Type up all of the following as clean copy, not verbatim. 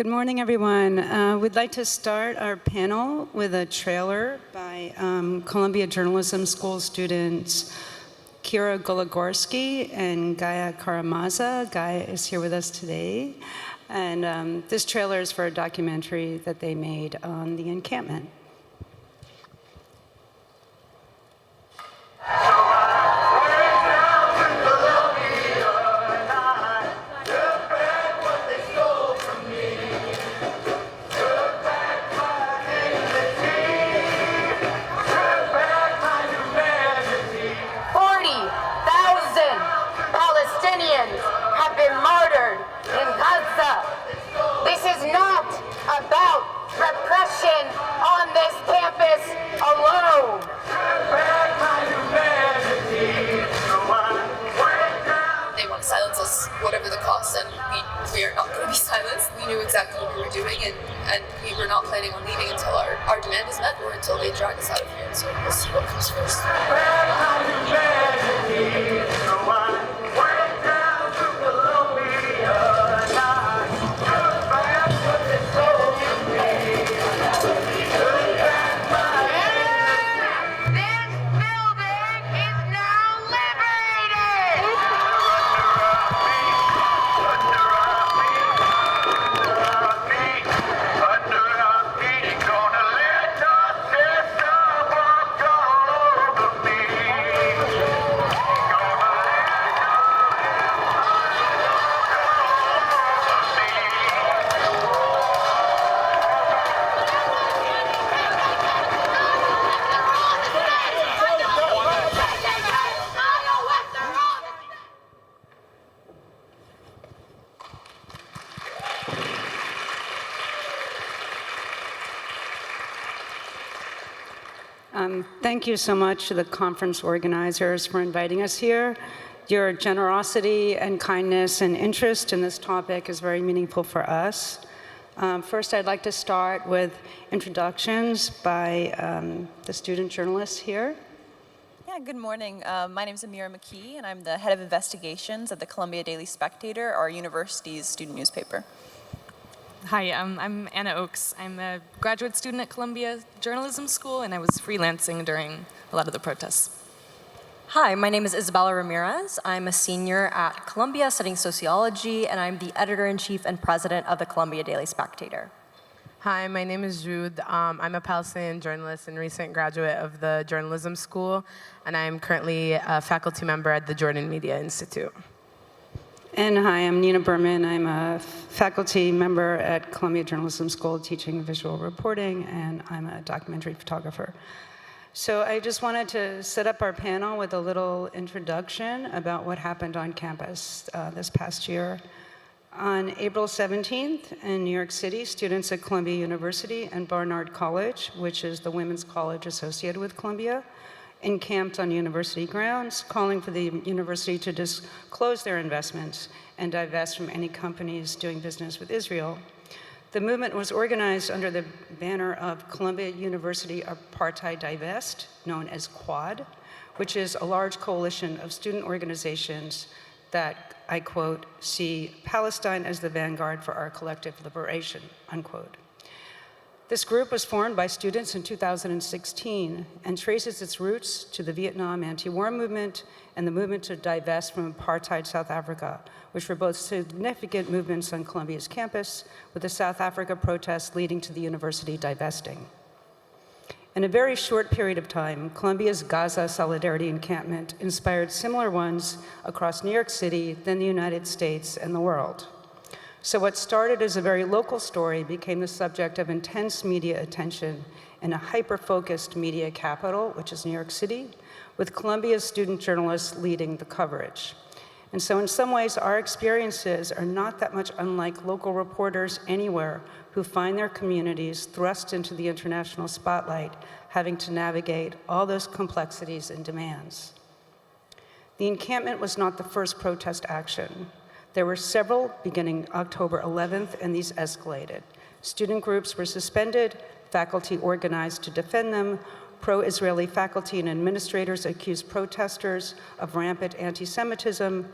Good morning, everyone. We'd like to start our panel with a trailer by Columbia Journalism School students Kira Goligorsky and Gaia Karamaza. Gaia is here with us today. And this trailer is for a documentary that they made on the encampment. On this campus alone. They want to silence us, whatever the cost, and we are not going to be silenced. We knew exactly what we were doing, and we were not planning on leaving until our demand is met or until they drag us out of here. So we'll see what comes first. Thank you so much to the conference organizers for inviting us here. Your generosity and kindness and interest in this topic is very meaningful for us. First, I'd like to start with introductions by the student journalists here. Yeah, good morning. My name is Amira McKee, and I'm the head of investigations at the Columbia Daily Spectator, our university's student newspaper. Hi, I'm Anna Oakes. I'm a graduate student at Columbia Journalism School, and I was freelancing during a lot of the protests. Hi, my name is Isabella Ramirez. I'm a senior at Columbia studying sociology, and I'm the editor-in-chief and president of the Columbia Daily Spectator. Hi, my name is Jude. I'm a Palestinian journalist and recent graduate of the journalism school, and I'm currently a faculty member at the Jordan Media Institute. And hi, I'm Nina Berman. I'm a faculty member at Columbia Journalism School teaching visual reporting, and I'm a documentary photographer. So I just wanted to set up our panel with a little introduction about what happened on campus this past year. On April 17th in New York City, students at Columbia University and Barnard College, which is the women's college associated with Columbia, encamped on university grounds, calling for the university to disclose their investments and divest from any companies doing business with Israel. The movement was organized under the banner of Columbia University Apartheid Divest, known as QUAD, which is a large coalition of student organizations that, I quote, see Palestine as the vanguard for our collective liberation, unquote. This group was formed by students in 2016 and traces its roots to the Vietnam anti-war movement and the movement to divest from apartheid South Africa, which were both significant movements on Columbia's campus, with the South Africa protests leading to the university divesting. In a very short period of time, Columbia's Gaza Solidarity Encampment inspired similar ones across New York City, then the United States, and the world. So what started as a very local story became the subject of intense media attention in a hyper-focused media capital, which is New York City, with Columbia's student journalists leading the coverage. And so in some ways, our experiences are not that much unlike local reporters anywhere who find their communities thrust into the international spotlight, having to navigate all those complexities and demands. The encampment was not the first protest action. There were several beginning October 11th, and these escalated. Student groups were suspended, faculty organized to defend them, pro-Israeli faculty and administrators accused protesters of rampant anti-Semitism,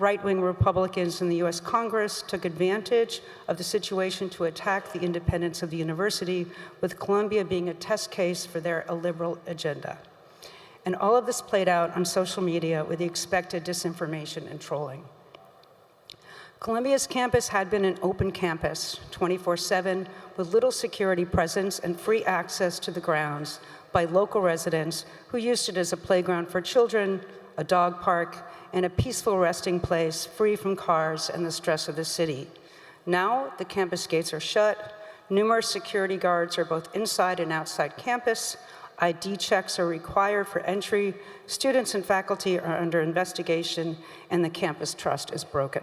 right-wing Republicans in the US Congress took advantage of the situation to attack the independence of the university, with Columbia being a test case for their illiberal agenda. And all of this played out on social media with the expected disinformation and trolling. Columbia's campus had been an open campus, 24/7, with little security presence and free access to the grounds by local residents who used it as a playground for children, a dog park, and a peaceful resting place free from cars and the stress of the city. Now, the campus gates are shut. Numerous security guards are both inside and outside campus. ID checks are required for entry. Students and faculty are under investigation, and the campus trust is broken.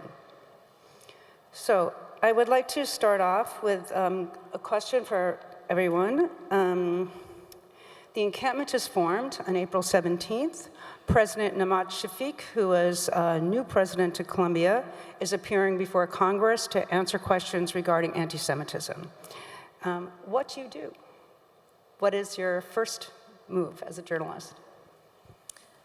So I would like to start off with a question for everyone. The encampment is formed on April 17th. President Namat Shafiq, who is new president to Columbia, is appearing before Congress to answer questions regarding anti-Semitism. What do you do? What is your first move as a journalist?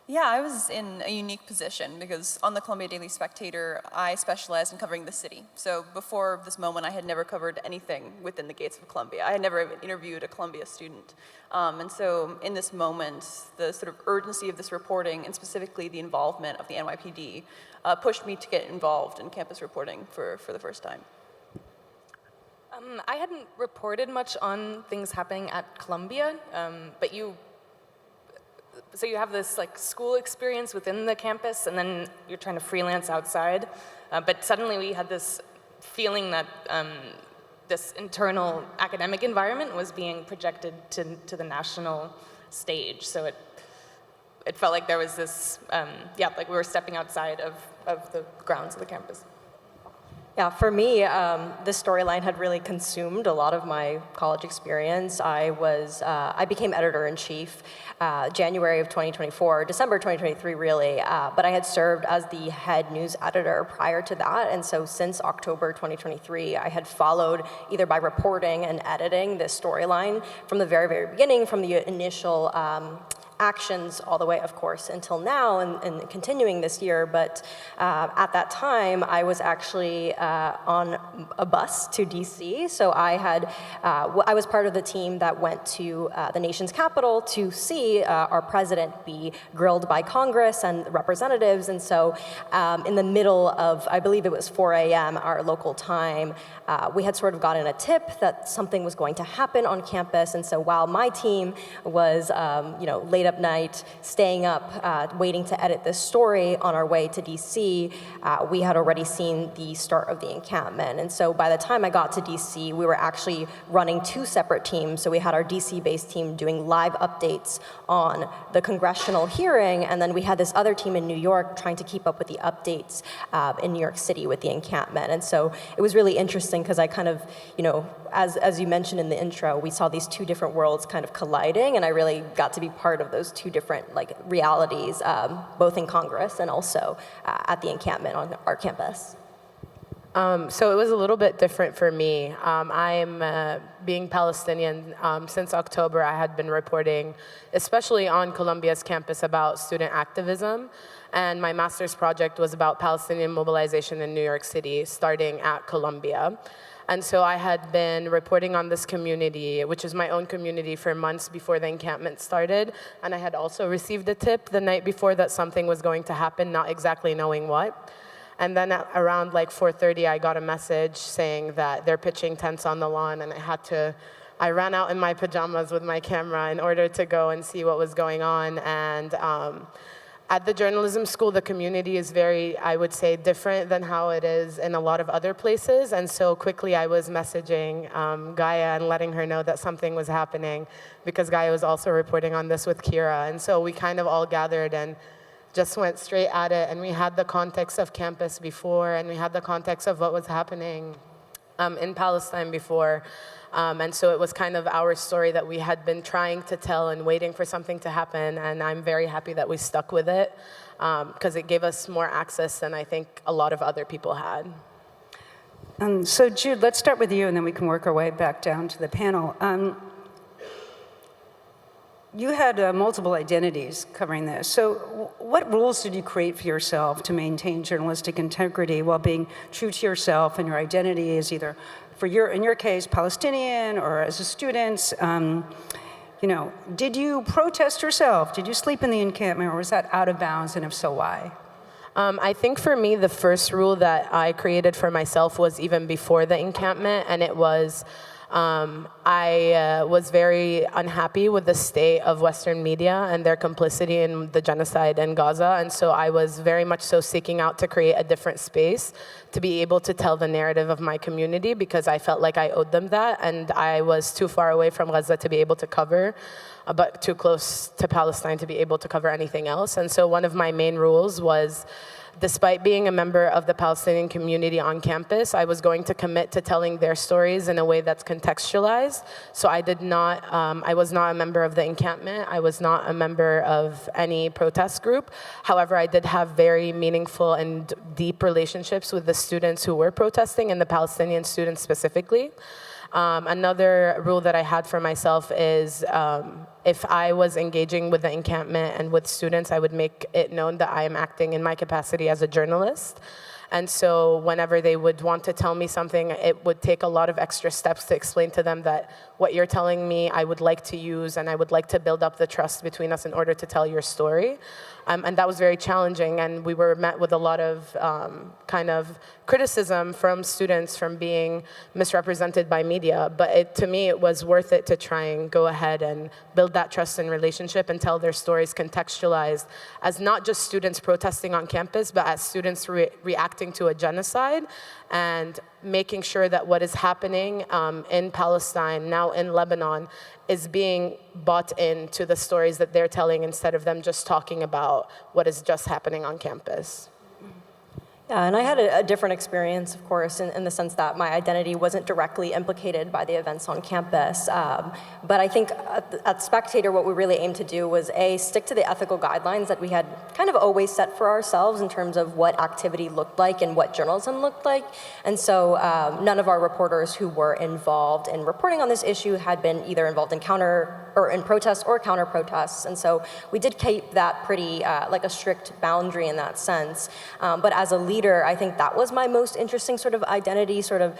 Yeah, I was in a unique position because on the Columbia Daily Spectator, I specialized in covering the city. So before this moment, I had never covered anything within the gates of Columbia. I had never even interviewed a Columbia student. And so in this moment, the sort of urgency of this reporting, and specifically the involvement of the NYPD, pushed me to get involved in campus reporting for the first time. I hadn't reported much on things happening at Columbia, but so you have this like school experience within the campus, and then you're trying to freelance outside. But suddenly we had this feeling that this internal academic environment was being projected to the national stage. So it felt like there was this, like we were stepping outside of the grounds of the campus. Yeah, for me, this storyline had really consumed a lot of my college experience. I became editor-in-chief January of 2024, December 2023 really, but I had served as the head news editor prior to that, and so since October 2023, I had followed either by reporting and editing this storyline from the very, very beginning, from the initial actions all the way, of course, until now and continuing this year. But at that time, I was actually on a bus to DC. So I was part of the team that went to the nation's capital to see our president be grilled by Congress and representatives. And so in the middle of, I believe it was 4 a.m. our local time, we had sort of gotten a tip that something was going to happen on campus. And so while my team was, late up night, staying up, waiting to edit this story on our way to DC, we had already seen the start of the encampment. And so by the time I got to DC, we were actually running two separate teams. So we had our DC-based team doing live updates on the congressional hearing, and then we had this other team in New York trying to keep up with the updates in New York City with the encampment. And so it was really interesting because I kind of, as you mentioned in the intro, we saw these two different worlds kind of colliding, and I really got to be part of those two different realities, both in Congress and also at the encampment on our campus. So it was a little bit different for me. I'm being Palestinian. Since October, I had been reporting, especially on Columbia's campus, about student activism. And my master's project was about Palestinian mobilization in New York City, starting at Columbia. And so I had been reporting on this community, which is my own community, for months before the encampment started. And I had also received a tip the night before that something was going to happen, not exactly knowing what. And then at around 4:30, I got a message saying that they're pitching tents on the lawn, and I ran out in my pajamas with my camera in order to go and see what was going on. And at the journalism school, the community is very, I would say, different than how it is in a lot of other places. And so quickly I was messaging Gaia and letting her know that something was happening, because Gaia was also reporting on this with Kira. And so we kind of all gathered and just went straight at it. And we had the context of campus before, and we had the context of what was happening in Palestine before. And so it was kind of our story that we had been trying to tell and waiting for something to happen. And I'm very happy that we stuck with it, because it gave us more access than I think a lot of other people had. So Jude, let's start with you, and then we can work our way back down to the panel. you had multiple identities covering this. So what rules did you create for yourself to maintain journalistic integrity while being true to yourself and your identity is either, in your case, Palestinian or as a student? Did you protest yourself? Did you sleep in the encampment, or was that out of bounds, and if so, why? I think for me, the first rule that I created for myself was even before the encampment, and it was I was very unhappy with the state of Western media and their complicity in the genocide in Gaza, and so I was very much so seeking out to create a different space to be able to tell the narrative of my community, because I felt like I owed them that, and I was too far away from Gaza to be able to cover, but too close to Palestine to be able to cover anything else. And so one of my main rules was, despite being a member of the Palestinian community on campus, I was going to commit to telling their stories in a way that's contextualized. So I was not a member of the encampment. I was not a member of any protest group. However, I did have very meaningful and deep relationships with the students who were protesting, and the Palestinian students specifically. Another rule that I had for myself is if I was engaging with the encampment and with students, I would make it known that I am acting in my capacity as a journalist. And so whenever they would want to tell me something, it would take a lot of extra steps to explain to them that what you're telling me I would like to use, and I would like to build up the trust between us in order to tell your story. And that was very challenging, and we were met with a lot of kind of criticism from students from being misrepresented by media. But to me, it was worth it to try and go ahead and build that trust and relationship and tell their stories contextualized as not just students protesting on campus, but as students reacting to a genocide, and making sure that what is happening in Palestine, now in Lebanon, is being bought into the stories that they're telling, instead of them just talking about what is just happening on campus. Yeah, and I had a different experience, of course, in the sense that my identity wasn't directly implicated by the events on campus. But I think at Spectator, what we really aimed to do was, A, stick to the ethical guidelines that we had kind of always set for ourselves in terms of what activity looked like and what journalism looked like. And so none of our reporters who were involved in reporting on this issue had been either involved in protests or counter-protests. And so we did keep that pretty like a strict boundary in that sense. But as a leader, I think that was my most interesting sort of identity, sort of,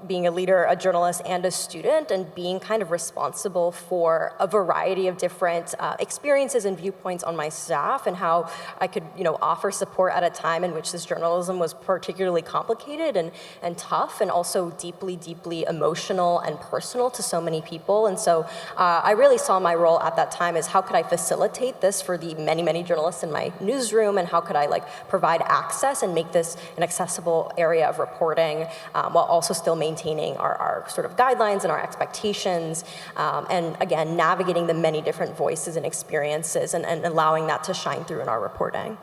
being a leader, a journalist, and a student, and being kind of responsible for a variety of different experiences and viewpoints on my staff, and how I could, offer support at a time in which this journalism was particularly complicated and tough, and also deeply, deeply emotional and personal to so many people. And so I really saw my role at that time as, how could I facilitate this for the many, many journalists in my newsroom, and how could I provide access and make this an accessible area of reporting, while also still maintaining our sort of guidelines and our expectations, and again, navigating the many different voices and experiences, and allowing that to shine through in our reporting.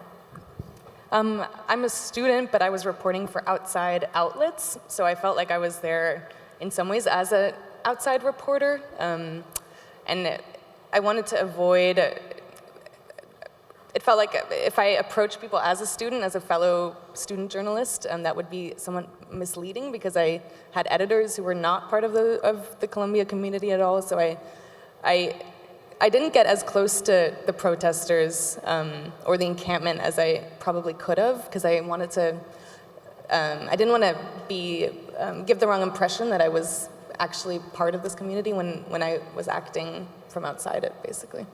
I'm a student, but I was reporting for outside outlets, so I felt like I was there in some ways as an outside reporter, and I wanted to avoid. It felt like if I approached people as a student, as a fellow student journalist, that would be somewhat misleading, because I had editors who were not part of the Columbia community at all. So I didn't get as close to the protesters or the encampment as I probably could have, because I wanted to. I didn't want to give the wrong impression that I was actually part of this community when I was acting from outside it, basically.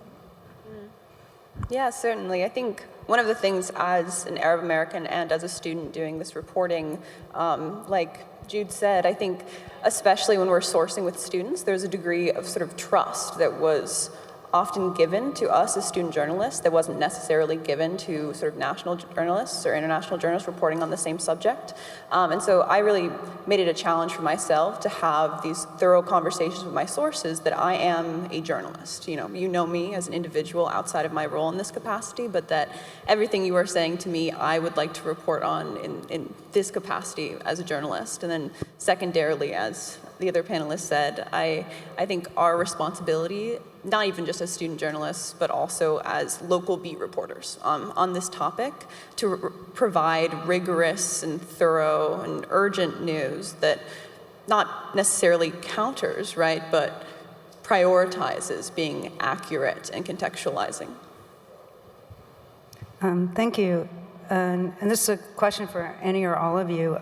Yeah, certainly. I think one of the things as an Arab American and as a student doing this reporting, like Jude said, I think especially when we're sourcing with students, there's a degree of sort of trust that was often given to us as student journalists that wasn't necessarily given to sort of national journalists or international journalists reporting on the same subject. And so I really made it a challenge for myself to have these thorough conversations with my sources that I am a journalist. You know me as an individual outside of my role in this capacity, but that everything you are saying to me, I would like to report on in this capacity as a journalist. And then secondarily, as the other panelists said, I think our responsibility, not even just as student journalists, but also as local beat reporters on this topic, to provide rigorous and thorough and urgent news that not necessarily counters, right, but prioritizes being accurate and contextualizing. Thank you. And this is a question for any or all of you.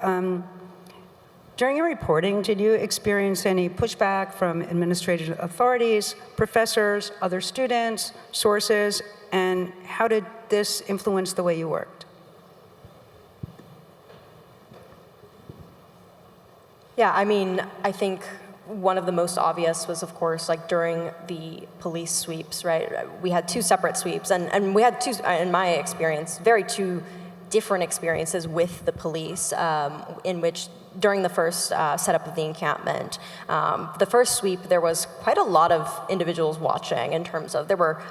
During your reporting, did you experience any pushback from administrative authorities, professors, other students, sources, and how did this influence the way you worked? Yeah, I mean, I think one of the most obvious was, of course, like during the police sweeps, right? We had two separate sweeps, and we had two, in my experience, two different experiences with the police, in which during the first setup of the encampment, the first sweep, there was quite a lot of individuals watching in terms of, there were,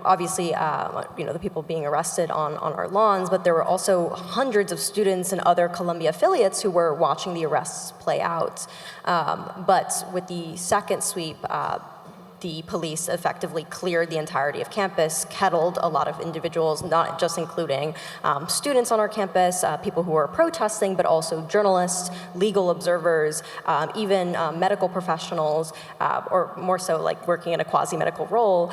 obviously, the people being arrested on our lawns, but there were also hundreds of students and other Columbia affiliates who were watching the arrests play out. But with the second sweep, the police effectively cleared the entirety of campus, kettled a lot of individuals, not just including students on our campus, people who were protesting, but also journalists, legal observers, even medical professionals, or more so like working in a quasi-medical role,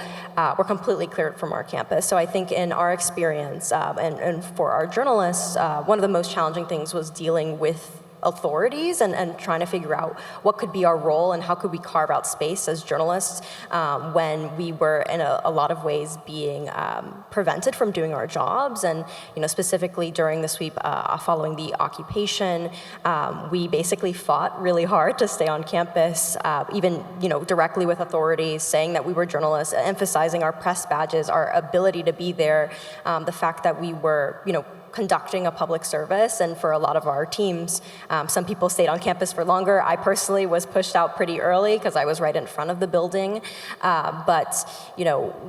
were completely cleared from our campus. So I think in our experience, and for our journalists, one of the most challenging things was dealing with authorities and trying to figure out what could be our role and how could we carve out space as journalists when we were in a lot of ways being prevented from doing our jobs. And specifically during the sweep following the occupation, we basically fought really hard to stay on campus, even directly with authorities, saying that we were journalists, emphasizing our press badges, our ability to be there, the fact that we were conducting a public service. And for a lot of our teams, some people stayed on campus for longer. I personally was pushed out pretty early because I was right in front of the building. But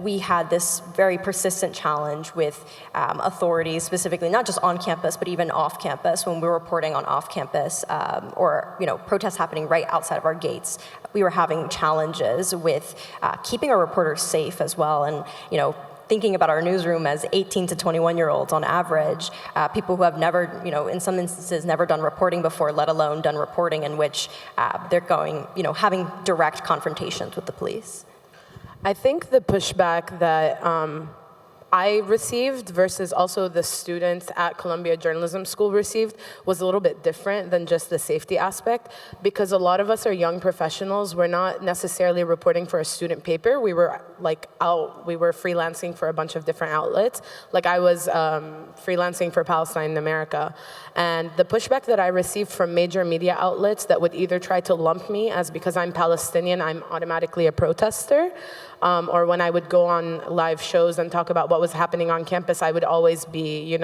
we had this very persistent challenge with authorities, specifically not just on campus, but even off campus. When we were reporting on off campus or protests happening right outside of our gates, we were having challenges with keeping our reporters safe as well. And thinking about our newsroom as 18 to 21-year-olds on average, people who have never, in some instances, never done reporting before, let alone done reporting in which they're going, having direct confrontations with the police. I think the pushback that I received versus also the students at Columbia Journalism School received was a little bit different than just the safety aspect, because a lot of us are young professionals. We're not necessarily reporting for a student paper. We were we were freelancing for a bunch of different outlets. Like I was freelancing for Palestine in America. And the pushback that I received from major media outlets that would either try to lump me as because I'm Palestinian, I'm automatically a protester, or when I would go on live shows and talk about what was happening on campus, I would always be,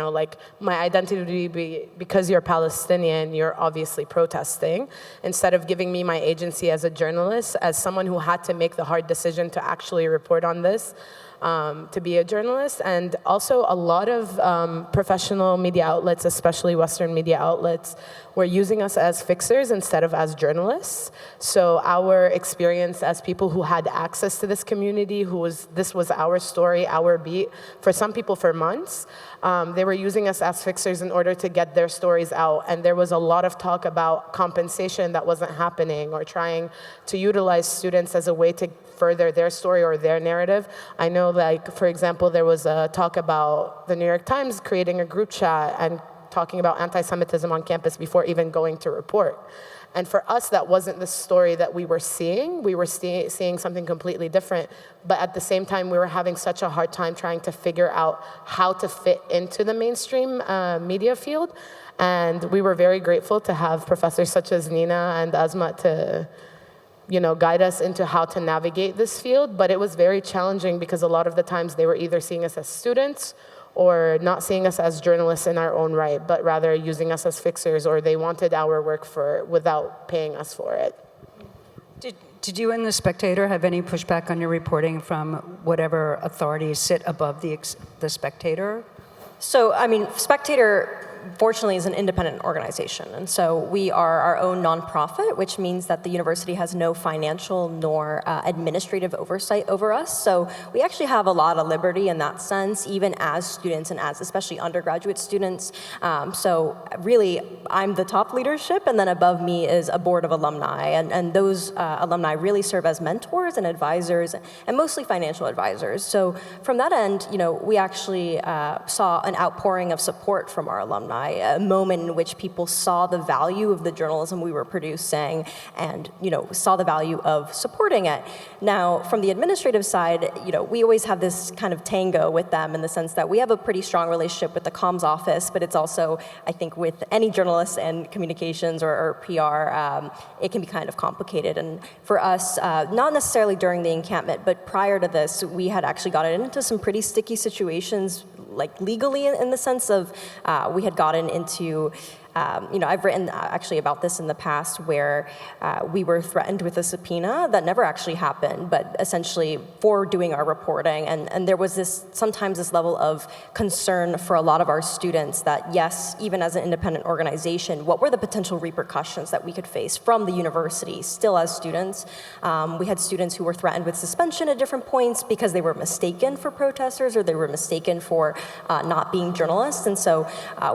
my identity would be because you're Palestinian, you're obviously protesting, instead of giving me my agency as a journalist, as someone who had to make the hard decision to actually report on this, to be a journalist. And also a lot of professional media outlets, especially Western media outlets, were using us as fixers instead of as journalists. So our experience as people who had access to this community, this was our story, our beat, for some people for months, they were using us as fixers in order to get their stories out. And there was a lot of talk about compensation that wasn't happening, or trying to utilize students as a way to further their story or their narrative. I know, for example, there was a talk about the New York Times creating a group chat and talking about anti-Semitism on campus before even going to report. And for us, that wasn't the story that we were seeing. We were seeing something completely different. But at the same time, we were having such a hard time trying to figure out how to fit into the mainstream media field. And we were very grateful to have professors such as Nina and Asma to guide us into how to navigate this field. But it was very challenging because a lot of the times they were either seeing us as students or not seeing us as journalists in our own right, but rather using us as fixers, or they wanted our work without paying us for it. Did you and The Spectator have any pushback on your reporting from whatever authorities sit above the Spectator? So, Spectator fortunately, is an independent organization. And so we are our own nonprofit, which means that the university has no financial nor administrative oversight over us. So we actually have a lot of liberty in that sense, even as students and as especially undergraduate students. So really, I'm the top leadership, and then above me is a board of alumni. And those alumni really serve as mentors and advisors, and mostly financial advisors. So from that end, we actually saw an outpouring of support from our alumni, a moment in which people saw the value of the journalism we were producing and, saw the value of supporting it. Now, from the administrative side, we always have this kind of tango with them in the sense that we have a pretty strong relationship with the comms office, but it's also, I think, with any journalists and communications or PR, it can be kind of complicated. And for us, not necessarily during the encampment, but prior to this, we had actually gotten into some pretty sticky situations, like legally, in the sense of we had gotten into, I've written actually about this in the past where we were threatened with a subpoena that never actually happened, but essentially for doing our reporting. And there was sometimes this level of concern for a lot of our students that, yes, even as an independent organization, what were the potential repercussions that we could face from the university still as students? We had students who were threatened with suspension at different points because they were mistaken for protesters or they were mistaken for not being journalists. And so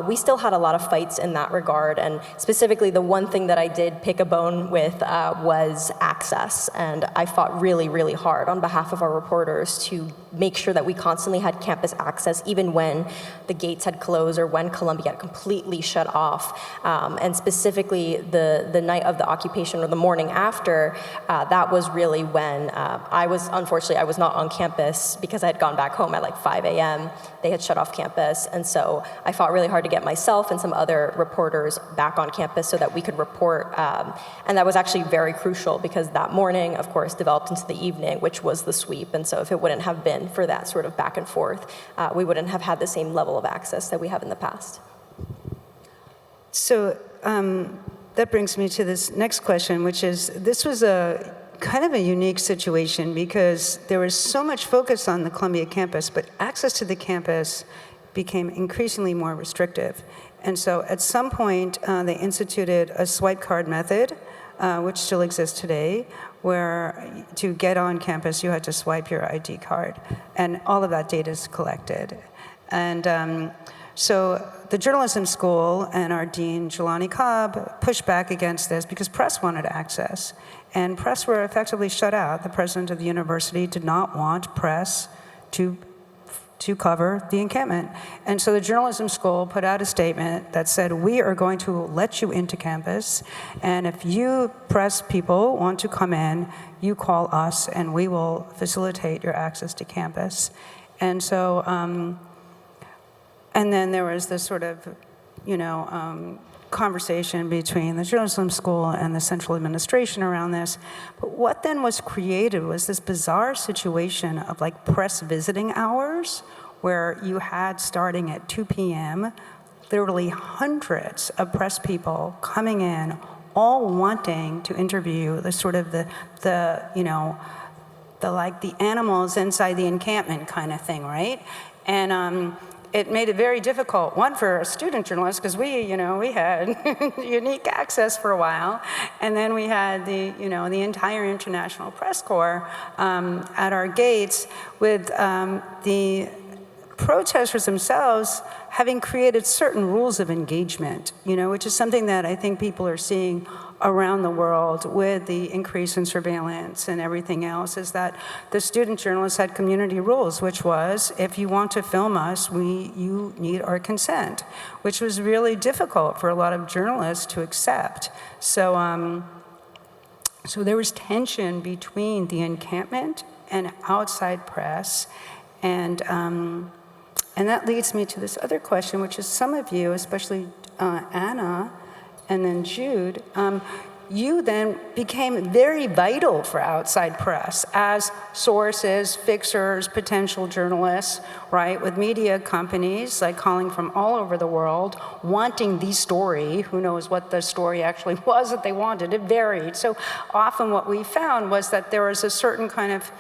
we still had a lot of fights in that regard, and specifically the one thing that I did pick a bone with was access, and I fought really, really hard on behalf of our reporters to make sure that we constantly had campus access even when the gates had closed or when Columbia had completely shut off. And specifically the night of the occupation or the morning after, that was really when unfortunately I was not on campus because I had gone back home at like 5 a.m. They had shut off campus, and so I fought really hard to get myself and some other reporters back on campus so that we could report, and that was actually very crucial because that morning, of course, developed into the evening, which was the sweep, and so if it wouldn't have been for that sort of back and forth, we wouldn't have had the same level of access that we have in the past. So that brings me to this next question, which is, this was a kind of a unique situation because there was so much focus on the Columbia campus, but access to the campus became increasingly more restrictive. And so at some point, they instituted a swipe card method, which still exists today, where to get on campus, you had to swipe your ID card. And all of that data is collected. And so the journalism school and our dean, Jelani Cobb, pushed back against this because press wanted access. And press were effectively shut out. The president of the university did not want press to cover the encampment. And so the journalism school put out a statement that said, we are going to let you into campus, and if you press people want to come in, you call us and we will facilitate your access to campus. And so, and then there was this sort of, conversation between the journalism school and the central administration around this. But what then was created was this bizarre situation of like press visiting hours, where you had, starting at 2 p.m., literally hundreds of press people coming in, all wanting to interview the sort of the animals inside the encampment kind of thing, right? And it made it very difficult, one, for student journalists, because we had unique access for a while, and then we had the entire international press corps at our gates, with the protesters themselves having created certain rules of engagement, which is something that I think people are seeing around the world with the increase in surveillance and everything else, is that the student journalists had community rules, which was, if you want to film us, you need our consent, which was really difficult for a lot of journalists to accept. So, so there was tension between the encampment and outside press, and that leads me to this other question, which is, some of you, especially Anna, and then Jude, you then became very vital for outside press as sources, fixers, potential journalists, right? With media companies like calling from all over the world, wanting the story. Who knows what the story actually was that they wanted? It varied. So often what we found was that there was a certain kind of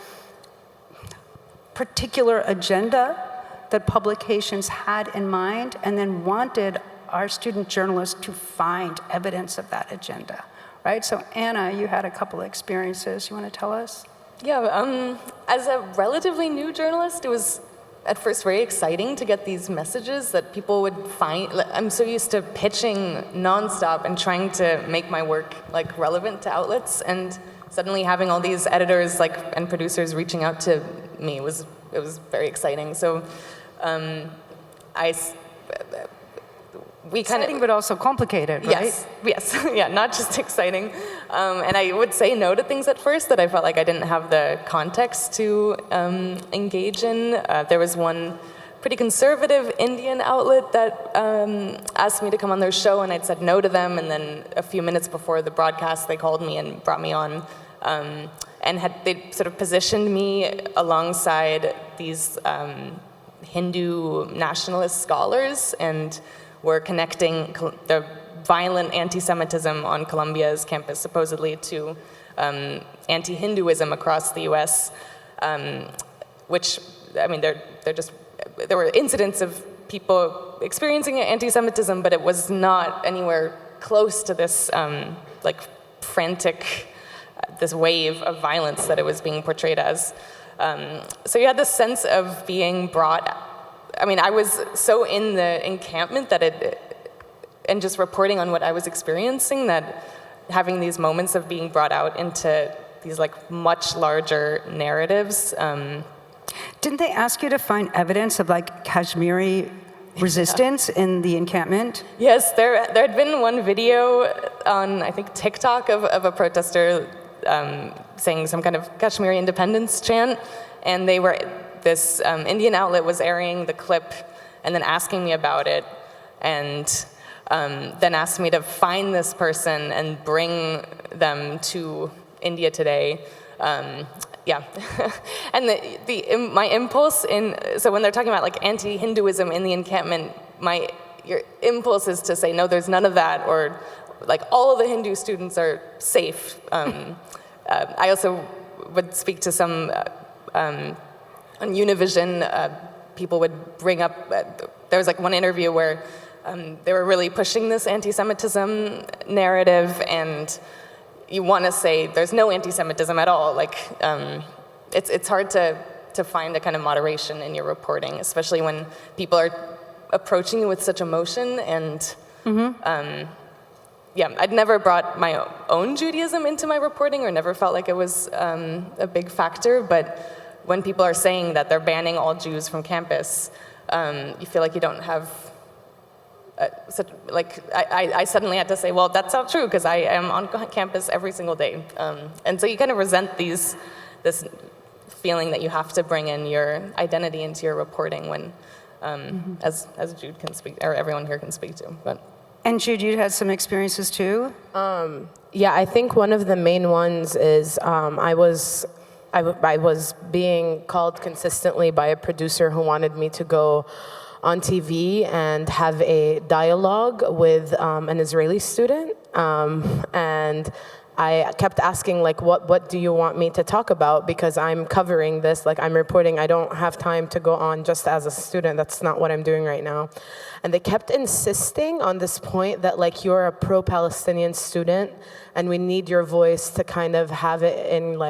particular agenda that publications had in mind and then wanted our student journalists to find evidence of that agenda, right? So Anna, you had a couple of experiences. You want to tell us? Yeah, as a relatively new journalist, it was at first very exciting to get these messages that people would find. I'm so used to pitching nonstop and trying to make my work like relevant to outlets, and suddenly having all these editors and producers reaching out to me was very exciting. So we kind Exciting, but also complicated, right? Yes, yeah, not just exciting. And I would say no to things at first that I felt like I didn't have the context to engage in. There was one pretty conservative Indian outlet that asked me to come on their show, and I'd said no to them, and then a few minutes before the broadcast, they called me and brought me on, and they sort of positioned me alongside these Hindu nationalist scholars, and were connecting the violent anti-Semitism on Columbia's campus supposedly to anti-Hinduism across the U.S., which, I mean, there were incidents of people experiencing anti-Semitism, but it was not anywhere close to this frantic, this wave of violence that it was being portrayed as. So you had this sense of being brought. I mean, I was so in the encampment and just reporting on what I was experiencing, that having these moments of being brought out into these much larger narratives. Didn't they ask you to find evidence of Kashmiri resistance in the encampment? Yes, there had been one video on, I think, TikTok of a protester saying some kind of Kashmiri independence chant, and this Indian outlet was airing the clip and then asking me about it, and then asked me to find this person and bring them to India Today. Yeah, and my impulse so when they're talking about anti-Hinduism in the encampment, your impulse is to say, no, there's none of that, or all of the Hindu students are safe. I also would speak to some, on Univision, people would bring up, there was one interview where they were really pushing this anti-Semitism narrative, and you want to say there's no anti-Semitism at all. It's hard to find a kind of moderation in your reporting, especially when people are approaching you with such emotion. And yeah, I'd never brought my own Judaism into my reporting, or never felt like it was a big factor. But when people are saying that they're banning all Jews from campus, you feel like you don't have I suddenly had to say, well, that's not true, because I am on campus every single day. And so you kind of resent this feeling that you have to bring in your identity into your reporting when, as Jude can speak, or everyone here can speak to. But. And Jude, you had some experiences too? Yeah, I think one of the main ones is I was being called consistently by a producer who wanted me to go on TV and have a dialogue with an Israeli student, and I kept asking, what do you want me to talk about? Because I'm covering this, I'm reporting. I don't have time to go on just as a student. That's not what I'm doing right now. And they kept insisting on this point that you're a pro-Palestinian student, and we need your voice to kind of have it in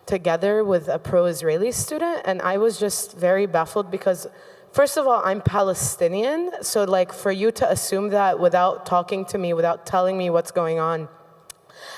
together with a pro-Israeli student. And I was just very baffled because, first of all, I'm Palestinian, so for you to assume that without talking to me, without telling me what's going on.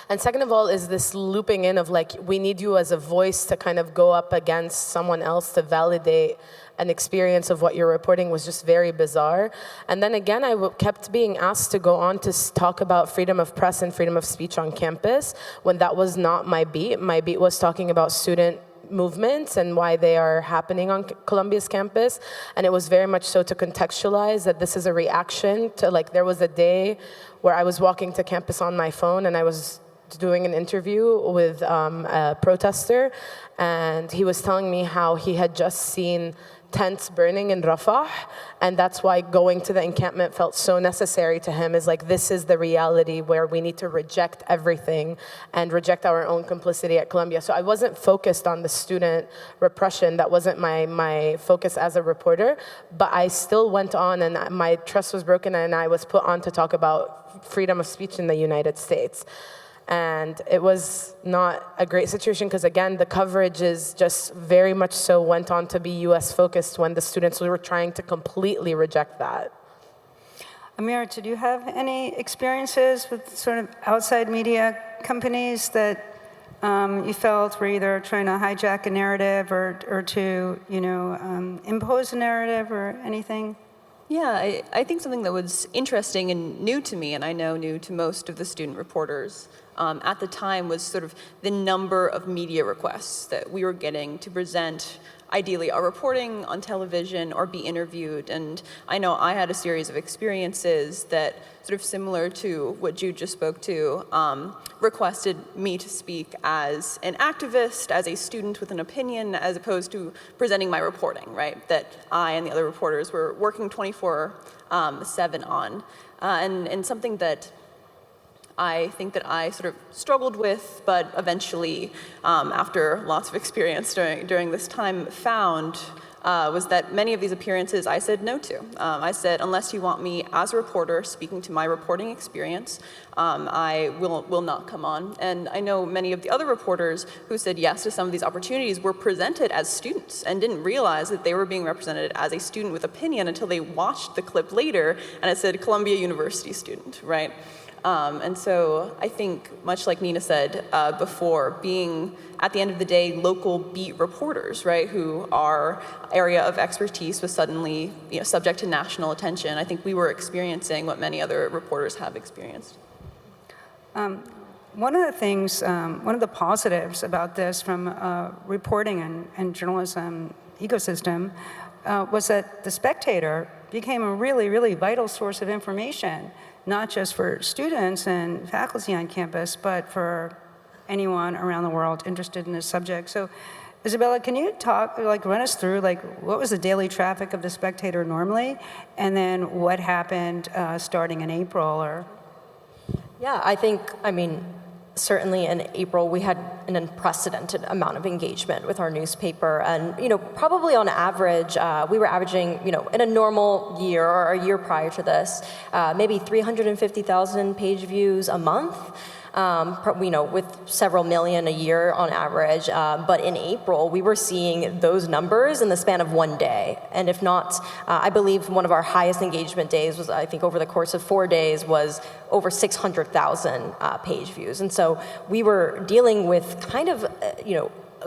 And second of all is this looping in of we need you as a voice to kind of go up against someone else to validate an experience of what you're reporting was just very bizarre. And then again, I kept being asked to go on to talk about freedom of press and freedom of speech on campus when that was not my beat. My beat was talking about student movements and why they are happening on Columbia's campus. And it was very much so to contextualize that this is a reaction to there was a day where I was walking to campus on my phone and I was doing an interview with a protester, and he was telling me how he had just seen tents burning in Rafah, and that's why going to the encampment felt so necessary to him, is like, this is the reality where we need to reject everything and reject our own complicity at Columbia. So I wasn't focused on the student repression. That wasn't my focus as a reporter, but I still went on, and my trust was broken, and I was put on to talk about freedom of speech in the United States. And it was not a great situation because, again, the coverage is just very much so went on to be US focused when the students were trying to completely reject that. Amira, did you have any experiences with sort of outside media companies that you felt were either trying to hijack a narrative or to, impose a narrative or anything? Yeah, I think something that was interesting and new to me, and I know new to most of the student reporters at the time, was sort of the number of media requests that we were getting to present, ideally, our reporting on television or be interviewed. And I know I had a series of experiences that, sort of similar to what Jude just spoke to, requested me to speak as an activist, as a student with an opinion, as opposed to presenting my reporting, right? That I and the other reporters were working 24/7 on. And something that I think that I sort of struggled with, but eventually, after lots of experience during this time, found was that many of these appearances I said no to. I said, unless you want me as a reporter speaking to my reporting experience, I will not come on. And I know many of the other reporters who said yes to some of these opportunities were presented as students and didn't realize that they were being represented as a student with opinion until they watched the clip later and it said Columbia University student, right? And so I think, much like Nina said before, being, at the end of the day, local beat reporters, right, who our area of expertise was suddenly subject to national attention, I think we were experiencing what many other reporters have experienced. One of the things, one of the positives about this from reporting and journalism ecosystem was that The Spectator became a really, really vital source of information, not just for students and faculty on campus, but for anyone around the world interested in this subject. So, Isabella, can you run us through, what was the daily traffic of The Spectator normally, and then what happened starting in April? Yeah, I mean, certainly in April, we had an unprecedented amount of engagement with our newspaper. And, probably on average, we were averaging, in a normal year or a year prior to this, maybe 350,000 page views a month. With several million a year on average. But in April, we were seeing those numbers in the span of one day. And if not, I believe one of our highest engagement days was, I think over the course of 4 days, was over 600,000 page views. And so we were dealing with kind of,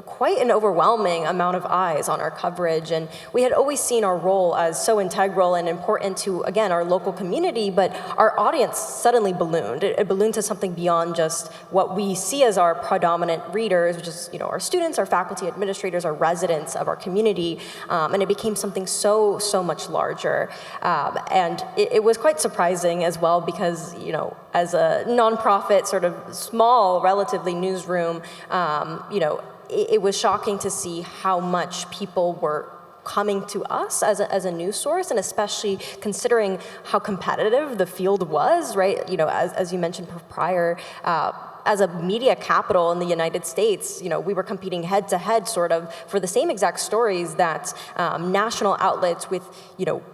quite an overwhelming amount of eyes on our coverage, and we had always seen our role as so integral and important to, again, our local community, but our audience suddenly ballooned. It ballooned to something beyond just what we see as our predominant readers, which is, our students, our faculty, administrators, our residents of our community, and it became something so much larger. And it was quite surprising as well because, as a nonprofit, sort of small, relatively newsroom, it was shocking to see how much people were coming to us as a news source, and especially considering how competitive the field was, right? As you mentioned prior, as a media capital in the United States, we were competing head to head sort of for the same exact stories that national outlets with,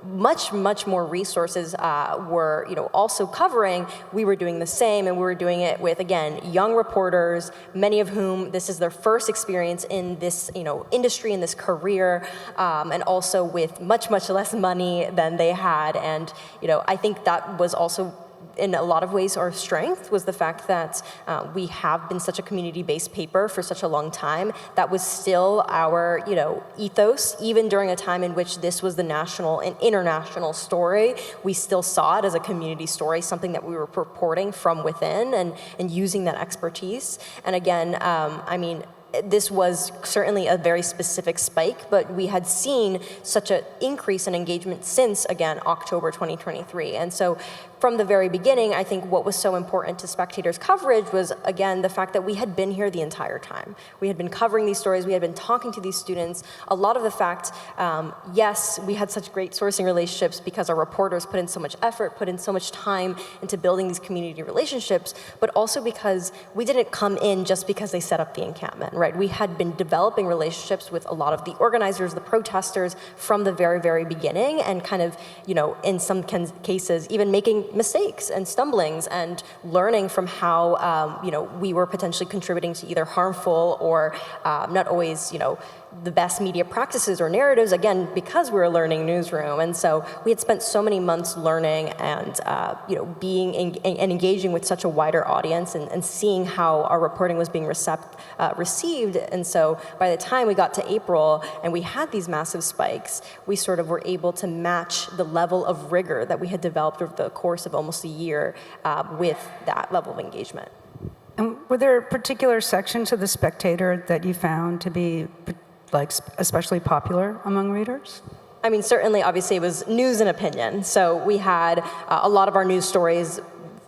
much more resources were, also covering. We were doing the same, and we were doing it with, again, young reporters, many of whom this is their first experience in this, industry, in this career, and also with much less money than they had. And, I think that was also, in a lot of ways, our strength was the fact that we have been such a community-based paper for such a long time. That was still our, ethos, even during a time in which this was the national and international story. We still saw it as a community story, something that we were reporting from within and using that expertise. And again, this was certainly a very specific spike, but we had seen such an increase in engagement since, again, October 2023. And so from the very beginning, I think what was so important to Spectator's coverage was, again, the fact that we had been here the entire time. We had been covering these stories, we had been talking to these students. A lot of the fact, yes, we had such great sourcing relationships because our reporters put in so much effort, put in so much time into building these community relationships, but also because we didn't come in just because they set up the encampment, right? We had been developing relationships with a lot of the organizers, the protesters from the very, very beginning, and kind of, in some cases, even making mistakes and stumblings and learning from how, we were potentially contributing to either harmful or not always, the best media practices or narratives, again, because we were a learning newsroom. And so we had spent so many months learning and, being and engaging with such a wider audience and seeing how our reporting was being received. And so by the time we got to April and we had these massive spikes, we sort of were able to match the level of rigor that we had developed over the course of almost a year with that level of engagement. And were there particular sections of The Spectator that you found to be especially popular among readers? I mean, certainly, obviously, it was news and opinion. So we had a lot of our news stories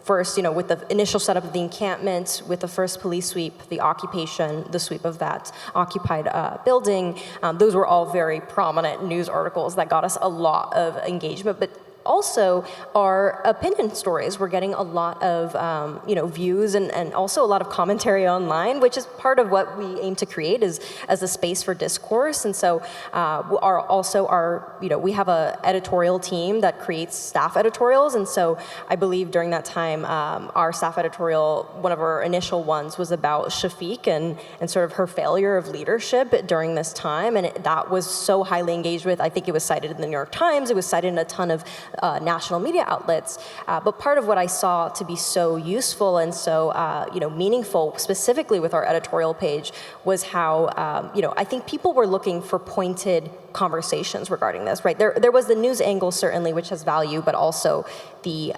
first, with the initial setup of the encampment, with the first police sweep, the occupation, the sweep of that occupied building. Those were all very prominent news articles that got us a lot of engagement. But also, our opinion stories were getting a lot of views and also a lot of commentary online, which is part of what we aim to create as a space for discourse. And so we have a editorial team that creates staff editorials. And so I believe during that time, our staff editorial, one of our initial ones was about Shafiq and sort of her failure of leadership during this time. And that was so highly engaged with. I think it was cited in the New York Times. It was cited in a ton of national media outlets, but part of what I saw to be so useful and so meaningful, specifically with our editorial page, was how I think people were looking for pointed conversations regarding this. Right, there was the news angle certainly, which has value, but also the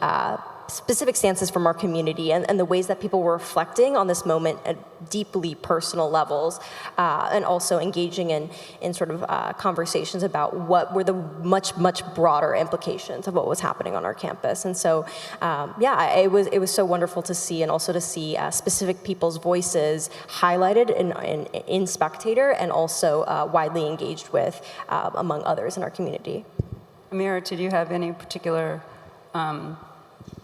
specific stances from our community and the ways that people were reflecting on this moment at deeply personal levels, and also engaging in sort of conversations about what were the much broader implications of what was happening on our campus. And so, it was so wonderful to see, and also to see specific people's voices highlighted in Spectator, and also widely engaged with among others in our community. Amira, did you have any particular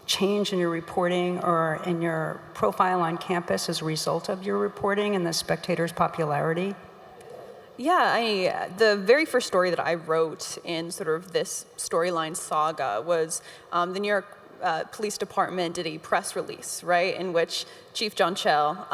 change in your reporting or in your profile on campus as a result of your reporting and The Spectator's popularity? Yeah, the very first story that I wrote in sort of this storyline saga was the New York Police Department did a press release, right, in which Chief John Chell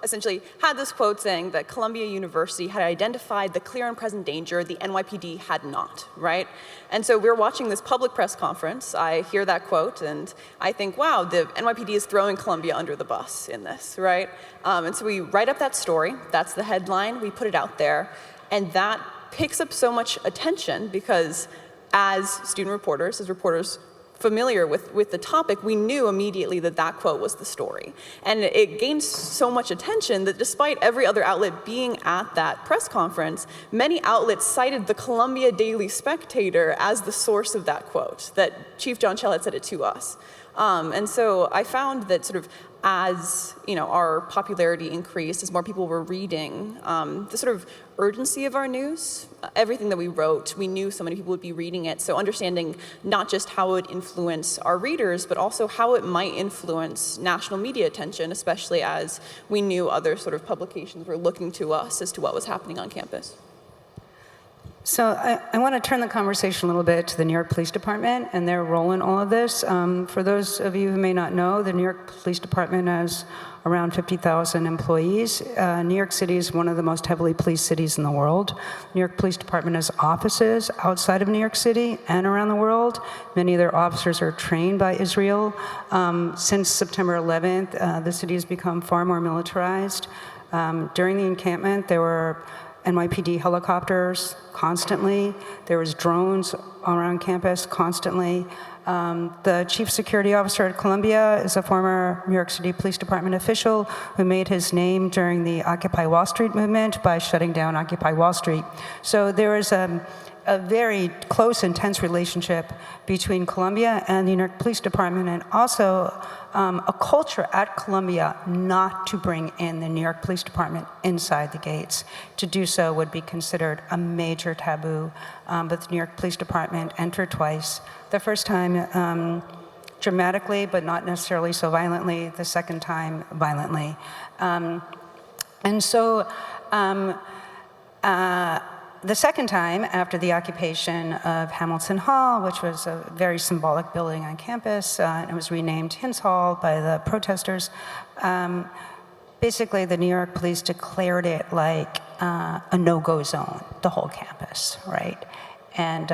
essentially had this quote saying that Columbia University had identified the clear and present danger the NYPD had not, right? And so we were watching this public press conference. I hear that quote, and I think, wow, the NYPD is throwing Columbia under the bus in this, right? And so we write up that story. That's the headline. We put it out there, and that picks up so much attention because as student reporters, as reporters familiar with the topic, we knew immediately that that quote was the story. And it gained so much attention that despite every other outlet being at that press conference, many outlets cited the Columbia Daily Spectator as the source of that quote, that Chief John Chell had said it to us. And so I found that sort of as our popularity increased, as more people were reading, the sort of urgency of our news, everything that we wrote, we knew so many people would be reading it. So understanding not just how it would influence our readers, but also how it might influence national media attention, especially as we knew other sort of publications were looking to us as to what was happening on campus. So I want to turn the conversation a little bit to the New York Police Department and their role in all of this. For those of you who may not know, the New York Police Department has around 50,000 employees. New York City is one of the most heavily policed cities in the world. New York Police Department has offices outside of New York City and around the world. Many of their officers are trained by Israel. Since September 11th, the city has become far more militarized. During the encampment, there were NYPD helicopters constantly. There was drones around campus constantly. The chief security officer at Columbia is a former New York City Police Department official who made his name during the Occupy Wall Street movement by shutting down Occupy Wall Street. So there is a a very close, intense relationship between Columbia and the New York Police Department, and also a culture at Columbia not to bring in the New York Police Department inside the gates. To do so would be considered a major taboo, but the New York Police Department entered twice. The first time dramatically, but not necessarily so violently, the second time violently. And so the second time, after the occupation of Hamilton Hall, which was a very symbolic building on campus, and it was renamed Hins Hall by the protesters, basically the New York police declared it like a no-go zone, the whole campus, right? And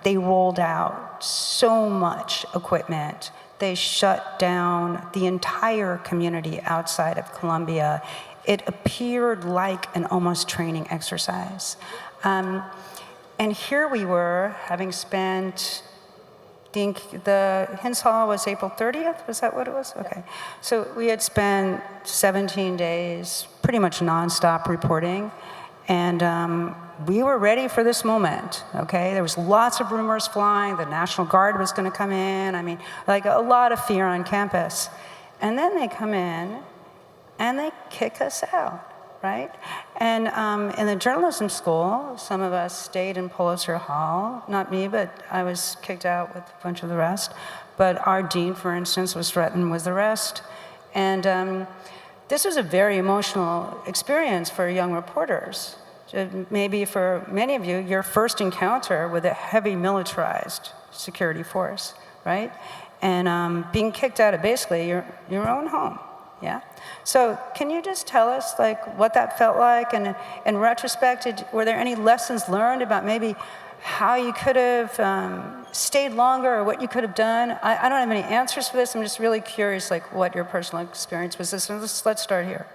they rolled out so much equipment. They shut down the entire community outside of Columbia. It appeared like an almost training exercise. And here we were, having spent, I think the Hins Hall was April 30th, was that what it was? Okay. So we had spent 17 days pretty much nonstop reporting, and we were ready for this moment, okay? There was lots of rumors flying, the National Guard was gonna come in, I mean, like a lot of fear on campus. And then they come in, and they kick us out, right? And in the journalism school, some of us stayed in Pulitzer Hall. Not me, but I was kicked out with a bunch of the rest. But our dean, for instance, was threatened with arrest. And this was a very emotional experience for young reporters. Maybe for many of you, your first encounter with a heavy militarized security force, right? And being kicked out of basically your own home. Yeah. So can you just tell us like what that felt like, and in retrospect, were there any lessons learned about maybe how you could have stayed longer or what you could have done? I don't have any answers for this. I'm just really curious like what your personal experience was. So let's start here.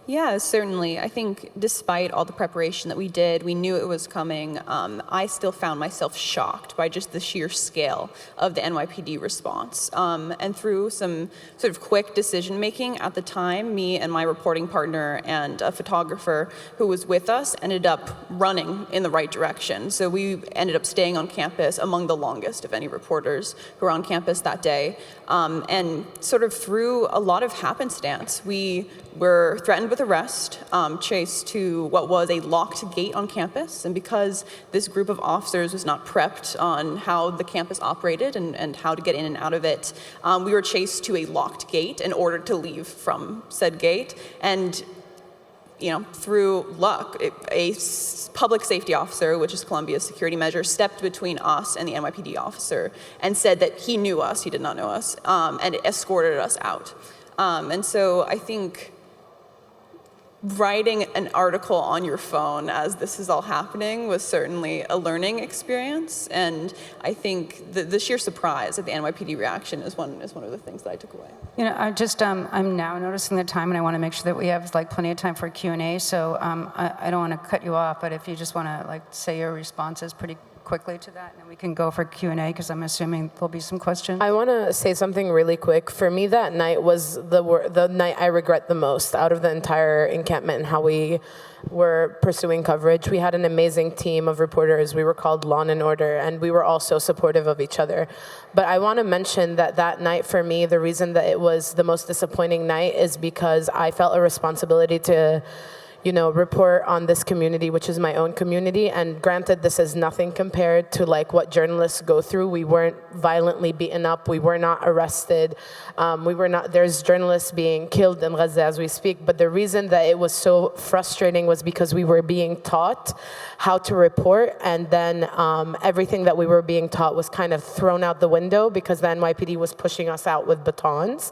Yeah, certainly. I think despite all the preparation that we did, we knew it was coming. I still found myself shocked by just the sheer scale of the NYPD response. And through some sort of quick decision making at the time, me and my reporting partner and a photographer who was with us ended up running in the right direction. So we ended up staying on campus among the longest of any reporters who were on campus that day. And sort of through a lot of happenstance, we were threatened with arrest, chased to what was a locked gate on campus, and because this group of officers was not prepped on how the campus operated and how to get in and out of it, we were chased to a locked gate in order to leave from said gate. And through luck, a public safety officer, which is Columbia's security measure, stepped between us and the NYPD officer and said that he knew us, he did not know us, and escorted us out. And so I think writing an article on your phone as this is all happening was certainly a learning experience, and I think the sheer surprise at the NYPD reaction is one of the things that I took away. I'm now noticing the time, and I want to make sure that we have like plenty of time for Q&A. So I don't want to cut you off, but if you just want to like say your responses pretty quickly to that, and then we can go for Q&A because I'm assuming there'll be some questions. I want to say something really quick. For me, that night was the night I regret the most out of the entire encampment and how we were pursuing coverage. We had an amazing team of reporters. We were called Law and Order, and we were also supportive of each other. But I want to mention that that night for me, the reason that it was the most disappointing night is because I felt a responsibility to report on this community, which is my own community. And granted, this is nothing compared to like what journalists go through. We weren't violently beaten up. We were not arrested. There's journalists being killed in Gaza as we speak. But the reason that it was so frustrating was because we were being taught how to report. And then everything that we were being taught was kind of thrown out the window because the NYPD was pushing us out with batons.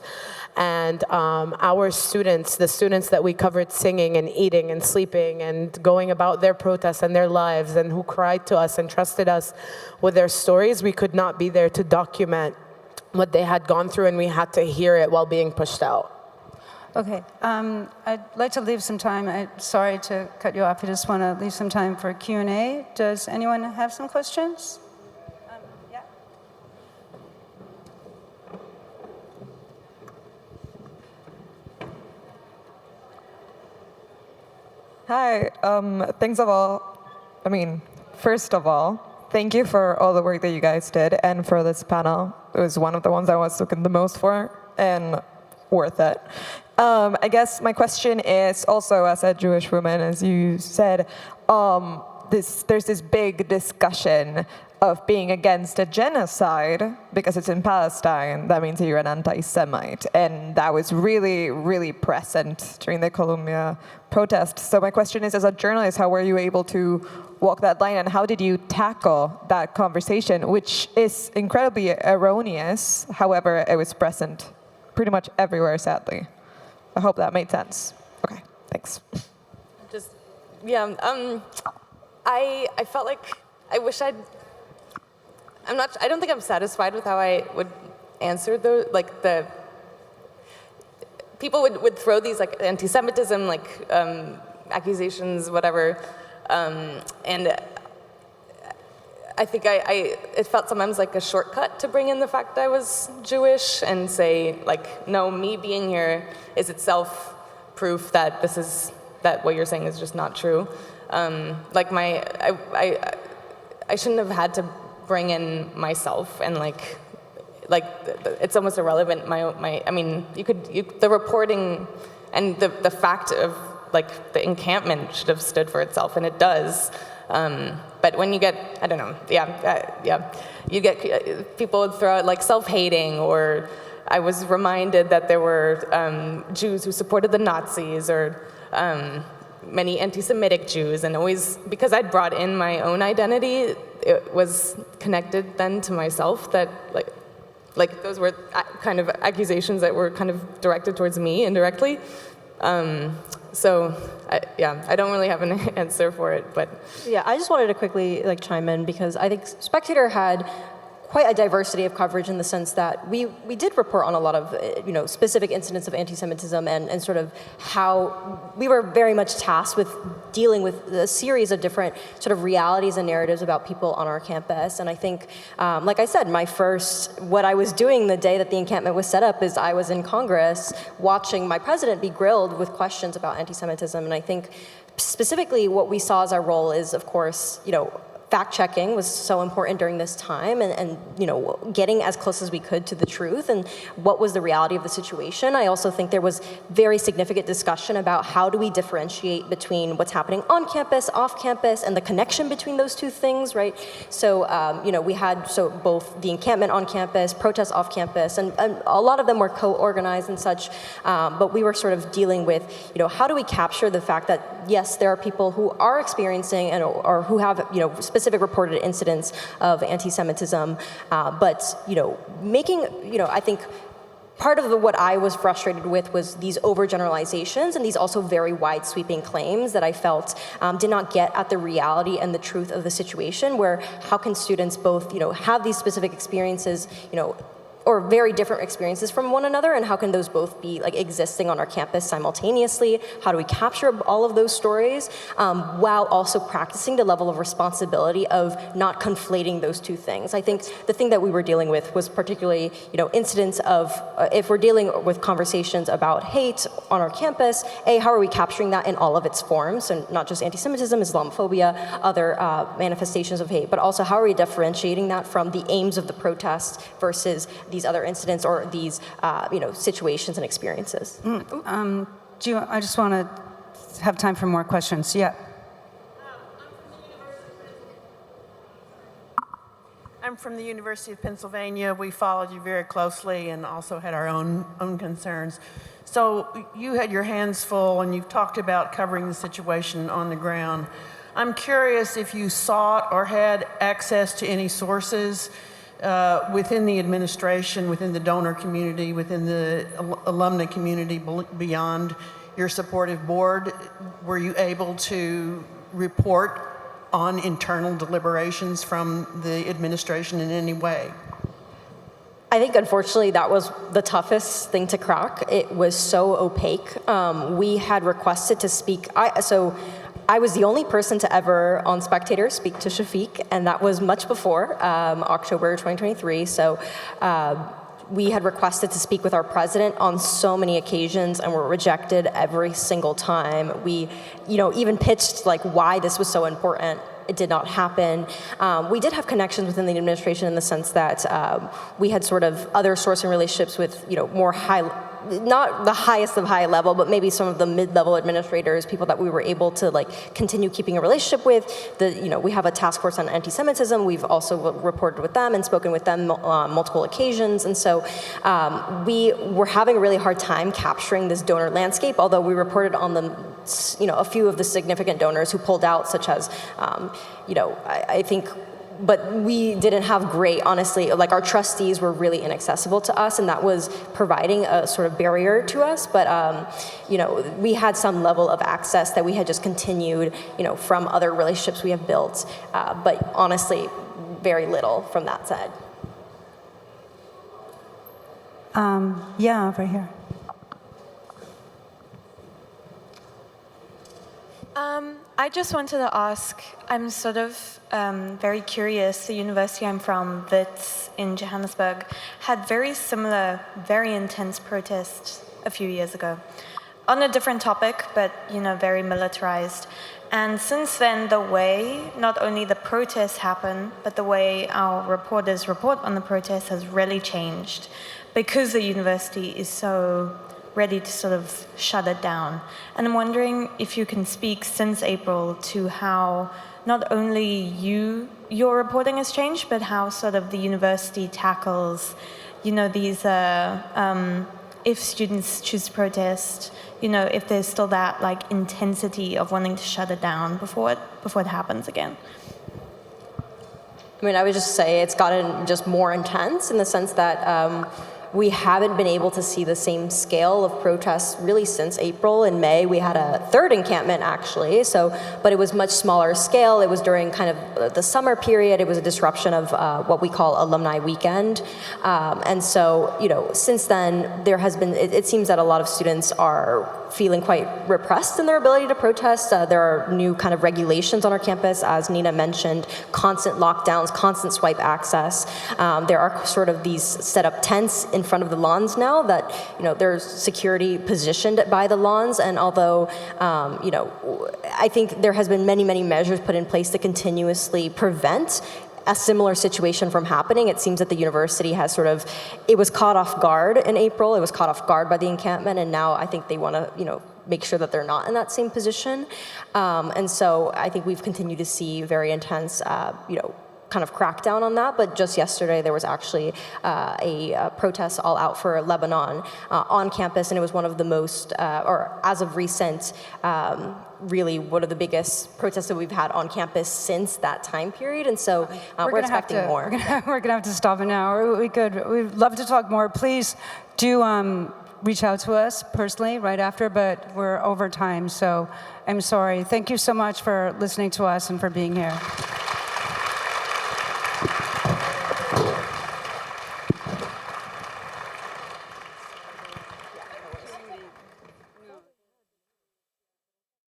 And our students, the students that we covered singing and eating and sleeping and going about their protests and their lives, and who cried to us and trusted us with their stories, we could not be there to document what they had gone through, and we had to hear it while being pushed out. Okay, I'd like to leave some time. I'm sorry to cut you off. I just want to leave some time for Q&A. Does anyone have some questions? Yeah. Hi, thanks of all. first of all, thank you for all the work that you guys did and for this panel. It was one of the ones I was looking the most for and worth it. I guess my question is also, as a Jewish woman, as you said, there's this big discussion of being against a genocide because it's in Palestine. That means that you're an anti-Semite. And that was really, really present during the Columbia protests. So my question is, as a journalist, how were you able to walk that line, and how did you tackle that conversation, which is incredibly erroneous? However, it was present pretty much everywhere, sadly. I hope that made sense. Okay, thanks. I felt like I wish I don't think I'm satisfied with how I would answer the people would throw these like anti-Semitism, like accusations, whatever, and I think it felt sometimes like a shortcut to bring in the fact that I was Jewish and say, like, no, me being here is itself proof that that what you're saying is just not true. I shouldn't have had to bring in myself and like it's almost irrelevant. The reporting and the fact of like the encampment should have stood for itself, and it does. But when you get, I don't know, you get people would throw out like self-hating, or I was reminded that there were Jews who supported the Nazis, or many anti-Semitic Jews, and always, because I'd brought in my own identity, it was connected then to myself that like those were kind of accusations that were kind of directed towards me indirectly. I don't really have an answer for it, but. Yeah, I just wanted to quickly chime in, because I think Spectator had quite a diversity of coverage in the sense that we did report on a lot of specific incidents of anti-Semitism and sort of how we were very much tasked with dealing with a series of different sort of realities and narratives about people on our campus. And I think, like I said, what I was doing the day that the encampment was set up is I was in Congress watching my president be grilled with questions about anti-Semitism. And I think specifically what we saw as our role is, of course, fact-checking was so important during this time, and getting as close as we could to the truth and what was the reality of the situation. I also think there was very significant discussion about how do we differentiate between what's happening on campus, off campus, and the connection between those two things, right? So, we had both the encampment on campus, protests off campus, and a lot of them were co-organized and such, but we were sort of dealing with, how do we capture the fact that, yes, there are people who are experiencing or who have, specific reported incidents of anti-Semitism, but making, I think part of what I was frustrated with was these overgeneralizations and these also very wide sweeping claims that I felt did not get at the reality and the truth of the situation, where how can students both have these specific experiences, or very different experiences from one another, and how can those both be existing on our campus simultaneously? How do we capture all of those stories while also practicing the level of responsibility of not conflating those two things? I think the thing that we were dealing with was particularly, incidents of, if we're dealing with conversations about hate on our campus, how are we capturing that in all of its forms, and not just anti-Semitism, Islamophobia, other manifestations of hate, but also how are we differentiating that from the aims of the protest versus these other incidents or these, situations and experiences. I just want to have time for more questions. Yeah. I'm from the University of Pennsylvania. We followed you very closely and also had our own concerns. So you had your hands full, and you've talked about covering the situation on the ground. I'm curious if you sought or had access to any sources within the administration, within the donor community, within the alumni community, beyond your supportive board. Were you able to report on internal deliberations from the administration in any way? I think, unfortunately, that was the toughest thing to crack. It was so opaque. We had requested to speak. I was the only person to ever, on Spectator, speak to Shafiq, and that was much before October 2023. So we had requested to speak with our president on so many occasions and were rejected every single time. We, even pitched why this was so important. it did not happen. We did have connections within the administration in the sense that we had sort of other sourcing relationships with, more high, not the highest of high level, but maybe some of the mid-level administrators, people that we were able to continue keeping a relationship with. We have a task force on anti-Semitism. We've also reported with them and spoken with them on multiple occasions. And so we were having a really hard time capturing this donor landscape, although we reported on a few of the significant donors who pulled out, such as, I think, but we didn't have great, honestly, our trustees were really inaccessible to us, and that was providing a sort of barrier to us. But, we had some level of access that we had just continued, from other relationships we have built. But honestly, very little from that side. Yeah, over here. I just wanted to ask, I'm sort of very curious, the university I'm from, Wits in Johannesburg, had very similar, very intense protests a few years ago on a different topic, but very militarized. And since then, the way not only the protests happen, but the way our reporters report on the protests has really changed because the university is so ready to sort of shut it down. And I'm wondering if you can speak since April to how not only your reporting has changed, but how sort of the university tackles, these, if students choose to protest, if there's still that intensity of wanting to shut it down before it happens again. I mean, I would just say it's gotten just more intense in the sense that we haven't been able to see the same scale of protests really since April. In May, we had a third encampment actually, but it was much smaller scale. It was during kind of the summer period. It was a disruption of what we call alumni weekend. And so, since then, there has been, it seems that a lot of students are feeling quite repressed in their ability to protest. There are new kind of regulations on our campus, as Nina mentioned, constant lockdowns, constant swipe access. There are sort of these set up tents in front of the lawns now that, there's security positioned by the lawns. And although, I think there has been many, many measures put in place to continuously prevent a similar situation from happening, it seems that the university has it was caught off guard in April, it was caught off guard by the encampment, and now I think they want to, make sure that they're not in that same position. And so I think we've continued to see very intense, kind of crackdown on that, but just yesterday there was actually a protest all out for Lebanon on campus, and it was one of the most, or as of recent, really one of the biggest protests that we've had on campus since that time period, and so we're expecting more. We're gonna have to stop it now. We'd love to talk more. Please do reach out to us personally right after, but we're over time, so I'm sorry. Thank you so much for listening to us and for being here.